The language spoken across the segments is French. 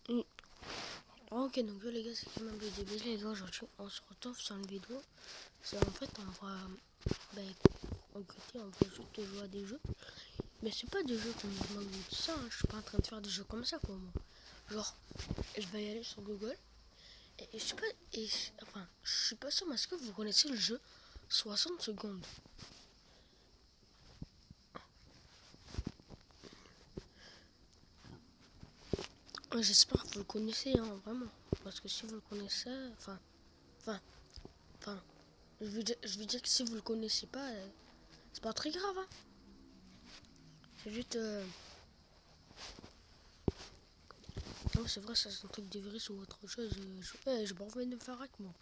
Mm. Ok, donc les gars, c'est quand même le début. Les gars, aujourd'hui, on se retrouve sur une vidéo. C'est en fait, on va. En côté, on va juste jouer à des jeux. Mais c'est pas des jeux comme tout ça. Hein. Je suis pas en train de faire des jeux comme ça, quoi, moi. Genre, je vais y aller sur Google. Et je sais pas. Enfin, je suis pas sûr, mais est-ce que vous connaissez le jeu 60 secondes? J'espère que vous le connaissez, hein, vraiment. Parce que si vous le connaissez, enfin, enfin, je veux dire que si vous le connaissez pas, c'est pas très grave, hein. C'est juste. Non, c'est vrai, ça c'est un truc de virus ou autre chose. J'ai pas envie de me faire hack, moi.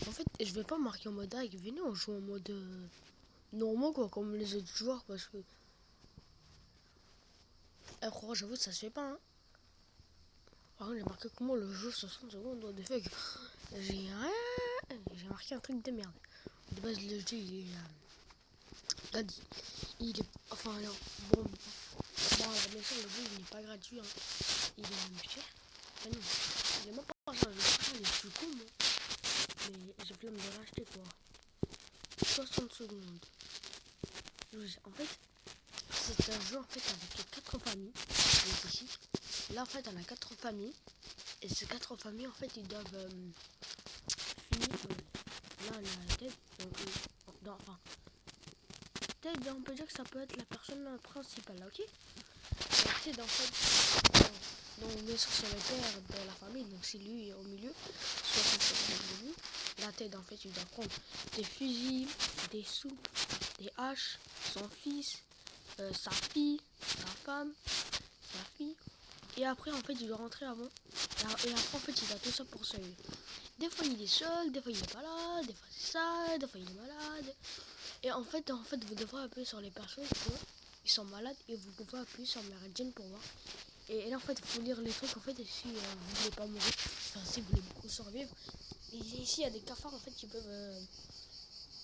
En fait, je vais pas marquer en mode hack. Venez, on joue en mode normal, quoi, comme les autres joueurs. Parce que. Croire, j'avoue, ça se fait pas, hein. Par contre, j'ai marqué comment le jeu 60 secondes. What the fuck. J'ai marqué un truc de merde. De base, le jeu, il est. Enfin, alors, bon, bien sûr, le jeu, il n'est pas gratuit, hein. Il est même cher. Ah non, il est même pas ça. Le jeu, il est plus cool, moi. Mais j'ai flemme de l'acheter, quoi. 60 secondes. En fait, c'est un jeu en fait avec 4 familles. Donc ici, là en fait on a 4 familles. Et ces 4 familles en fait ils doivent finir. Là on a la tête. Donc, enfin, tête, on peut dire que ça peut être la personne principale, ok? La tête en fait. Donc bien sûr c'est le père de la famille. Donc c'est lui au milieu. 60 secondes au début. La tête en fait il doit prendre des fusils, des soupes, des haches, son fils, sa fille, sa femme, sa fille. Et après, en fait, il doit rentrer avant. Et après, en fait, il a tout ça pour seul. Des fois, il est seul, des fois, il est pas là, des fois, c'est ça, des fois, il est malade. Et en fait, vous devrez appuyer sur les personnes qui sont malades et vous pouvez appuyer sur Meridian pour voir. Et là, en fait, il faut lire les trucs, en fait, si vous voulez pas mourir, enfin, si vous voulez beaucoup survivre. Et ici, il y a des cafards, en fait, qui peuvent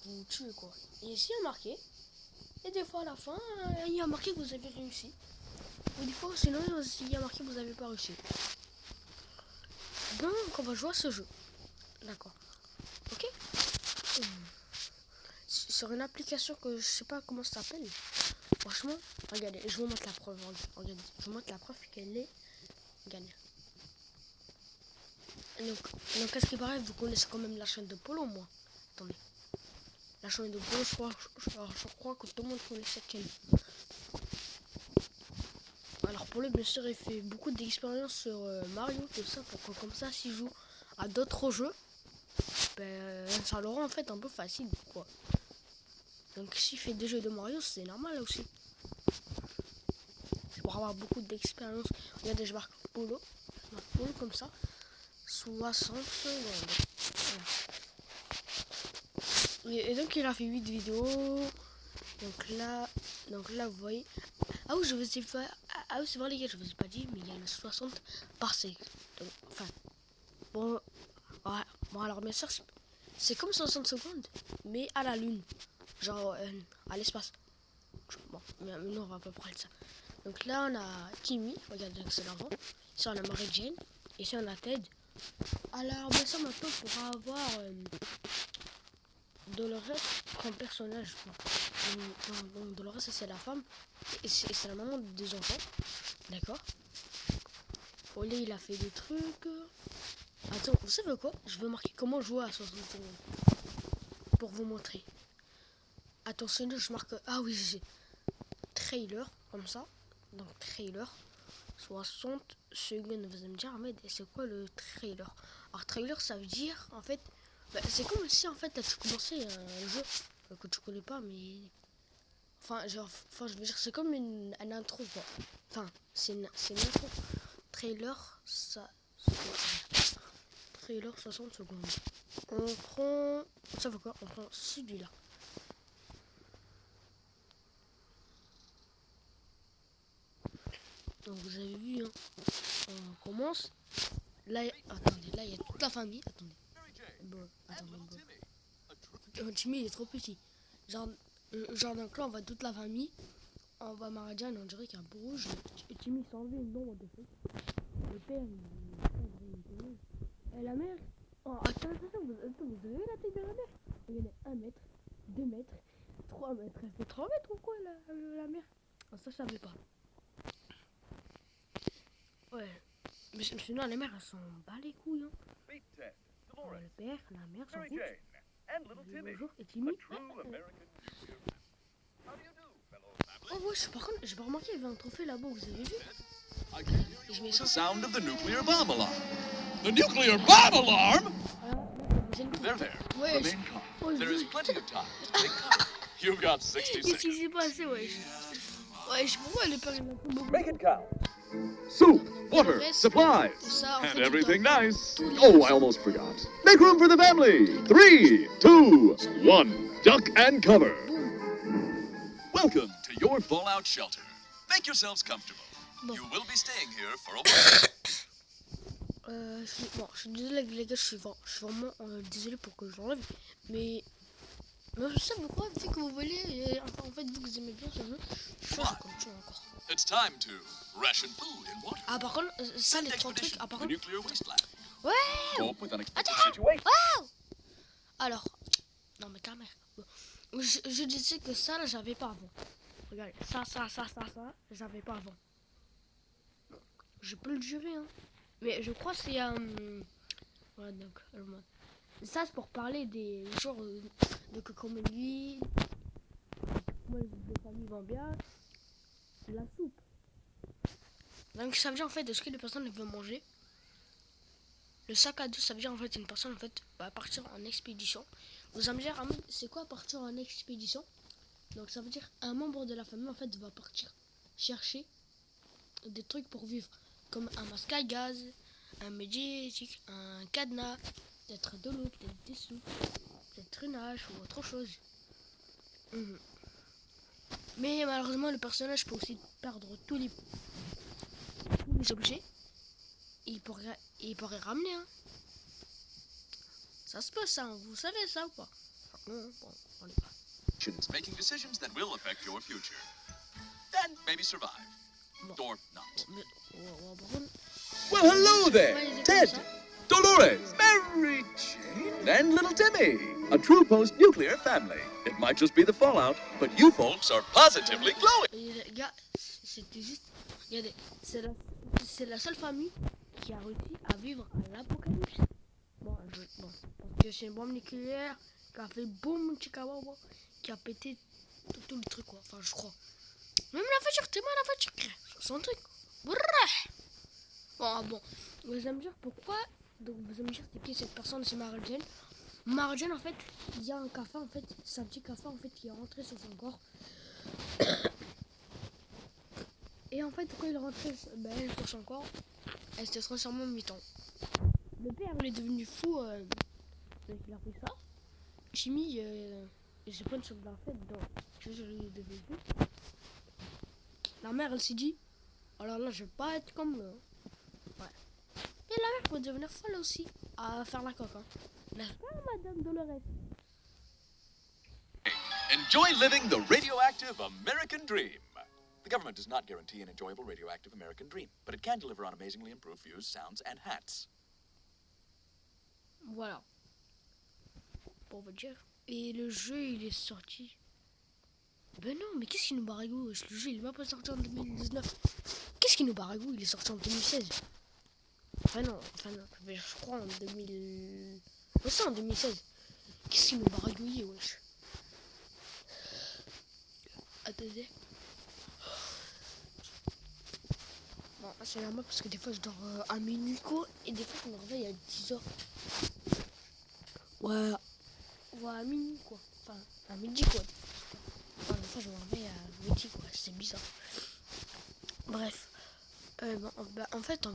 vous tuer, quoi. Et ici, il y a marqué. Et des fois, à la fin, il y a marqué que vous avez réussi. Ou des fois, sinon, il y a marqué que vous n'avez pas réussi. Donc, on va jouer à ce jeu. D'accord. Ok. Sur une application que je sais pas comment ça s'appelle. Franchement, regardez, je vous montre la preuve. Regardez, je vous montre la preuve qu'elle est. Regardez. Donc, à ce qui paraît, vous connaissez quand même la chaîne de Polo, moi. Attendez. La chaîne de Polo, je crois que tout le monde connaît cette chaîne. Alors Polo, bien sûr, il fait beaucoup d'expériences sur Mario, tout ça, pour que comme ça, s'il joue à d'autres jeux, ben, ça le rend en fait un peu facile, quoi. Donc s'il fait des jeux de Mario, c'est normal aussi. C'est pour avoir beaucoup d'expérience. Regardez, je marque Polo. Je marque Polo comme ça. 60 secondes. Voilà. Et donc il a fait 8 vidéos. Donc là vous voyez. Ah oui, je vous ai pas. Ah oui, c'est vrai les gars, je vous ai pas dit, mais il y a le 60 par seconde. Enfin. Bon. Ouais, bon alors bien sûr, c'est comme 60 secondes, mais à la lune. Genre à l'espace. Bon, mais nous on va pas parler de ça. Donc là on a Timmy, regardez c'est l'avant. Ici on a Mary Jane. Ici on a Ted. Alors bien sûr maintenant on pourra avoir Dolores comme personnage. Donc Dolores c'est la femme. Et c'est la maman des enfants. D'accord. Olé il a fait des trucs. Attends, vous savez quoi? Je vais marquer comment jouer à 60 secondes. Pour vous montrer. Attention, je marque. Ah oui, j'ai trailer, comme ça. Donc trailer. 60 secondes, vous allez me dire, mais c'est quoi le trailer? Alors trailer, ça veut dire, en fait, c'est comme si, en fait, là, tu commençais un jeu que tu connais pas, mais... Enfin, je veux dire, c'est comme un intro, quoi. Enfin, c'est une intro. Trailer, trailer 60 secondes. On prend... Ça veut quoi? On prend celui-là. Donc vous avez vu, hein, on commence. Là, attendez, là il y a toute la famille. Attendez. Bon, attendez, bon. Timmy il est trop petit. Genre donc là on voit toute la famille. On voit Marajan, on dirait qu'il y a un peu rouge. Et Timmy s'en enlevé, non, what the fuck. le père, il est et la mère, oh, attends, vous avez la taille de la mère? Elle est 1 mètre, 2 mètres, 3 mètres. Elle fait 3 mètres ou quoi, la mère? Oh, ça, je savais pas. Ouais. Mais sinon, les mères, elles s'en bat les couilles. Hein. Le père, la mère, s'en fout. Bonjour, et Timmy. Oh, ouais, par contre, j'ai pas remarqué, il y avait un trophée là-bas, vous avez vu? Et je mets ça. Sound of the nuclear bomb alarm. The nuclear bomb alarm? There. Ouais, Remain calm. There is plenty of time to take cover. You've got 60 qu'est-ce qui seconds. s'est passé, ouais? Ouais, je sais pas pourquoi le père, il m'a fait beaucoup. Make it count. Soup, water, supplies, Ça, en and fait, everything dans nice. tous les Oh, I restaurants. almost forgot. Make room for the family. 3, 2, 1. Duck and cover. Welcome to your fallout shelter. Make yourselves comfortable. Bon. You will be staying here for a while. Je suis désolé les gars, je suis vraiment désolé pour que je l'enlève. Mais je sais pourquoi, vu que vous voulez, enfin, en fait, vu que vous aimez bien ce jeu, je change de connexion encore. It's time to ration food and water. Ah, par contre, ça, les 3 trucs. Ah, par The contre. nuclear wasteland. Ouais! Cope with unexpected Attends. situations. Wow! Alors, non, mais ta mère. Je disais que ça, là, j'avais pas avant. Regardez, ça, j'avais pas avant. Je peux le jurer, hein. Mais je crois que c'est voilà, donc, ça c'est pour parler des genres de cocomanie, comment les familles vont bien, la soupe. Donc ça veut dire en fait de ce que les personnes veulent manger. Le sac à dos, ça veut dire en fait une personne en fait va partir en expédition. Vous allez me dire, c'est quoi partir en expédition? Donc ça veut dire un membre de la famille en fait va partir chercher des trucs pour vivre, comme un masque à gaz, un médiatique, un cadenas, peut-être de l'eau, peut-être des sous, peut-être une hache ou autre chose. Mais malheureusement, le personnage peut aussi perdre tous les objets. Il pourrait ramener. Hein. Ça se peut, ça. Vous savez ça ou pas? Non, bon, on n'est pas. Making decisions that will affect your future. Then maybe survive. Bon. Or not. Mais, Well, hello there, Ted, Dolores, Mary Jane, and little Timmy. A true post-nuclear family. It might just be the fallout, but you folks are positively glowing. Les gars, c'était juste... Regardez, c'est la seule famille qui a réussi à vivre à l'apocalypse. Bon, parce que c'est une bombe nucléaire qui a fait boum, chikawawa, qui a pété tous les trucs, quoi. Enfin, je crois. Même la voiture, t'es mal la voiture, son truc. Bon, vous allez me dire pourquoi. Donc, vous allez me dire c'est qui cette personne, c'est Mary Jane. Mary Jane, en fait, il y a un cafard, en fait, c'est un petit cafard, en fait, qui est rentré sur son corps. Et en fait, quand il est rentré sur son corps, elle s'est transformée en mutant. Le père, il est devenu fou, donc il a pris ça. Jimmy, il s'est pris une choc dans la tête, donc je l'ai devenu fou. La mère, elle s'est dit, alors là, je vais pas être comme eux. Ouais. Et la mère peut devenir folle aussi, à faire la coque. Hein. N'est-ce pas, Madame Dolores? Enjoy living the radioactive American dream. The government does not guarantee an enjoyable radioactive American dream, but it can deliver on amazingly improved views, sounds, and hats. Voilà. Pour vous dire. Et le jeu, il est sorti. Ben non, mais qu'est-ce qui nous baragouille? Le jeu, il est même pas sorti en 2019. Qu'est-ce qui nous baragouille? Il est sorti en 2016. Enfin non, je crois en 2000... Ouais, c'est en 2016. Qu'est-ce qui nous baragouille, wesh? Attendez. Bon, c'est normal parce que des fois je dors à minuit quoi, et des fois je me réveille à 10h. Ouais, à minuit quoi. Enfin, à midi quoi. Enfin, des fois je me réveille à midi quoi, c'est bizarre. Bref. En fait, on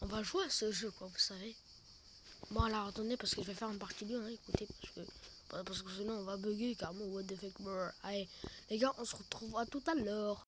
va jouer à ce jeu quoi, vous savez. Bon alors attendez parce que je vais faire une partie 2, hein, écoutez, parce que sinon on va bugger carrément, what the fuck. Allez, les gars, on se retrouve à tout à l'heure.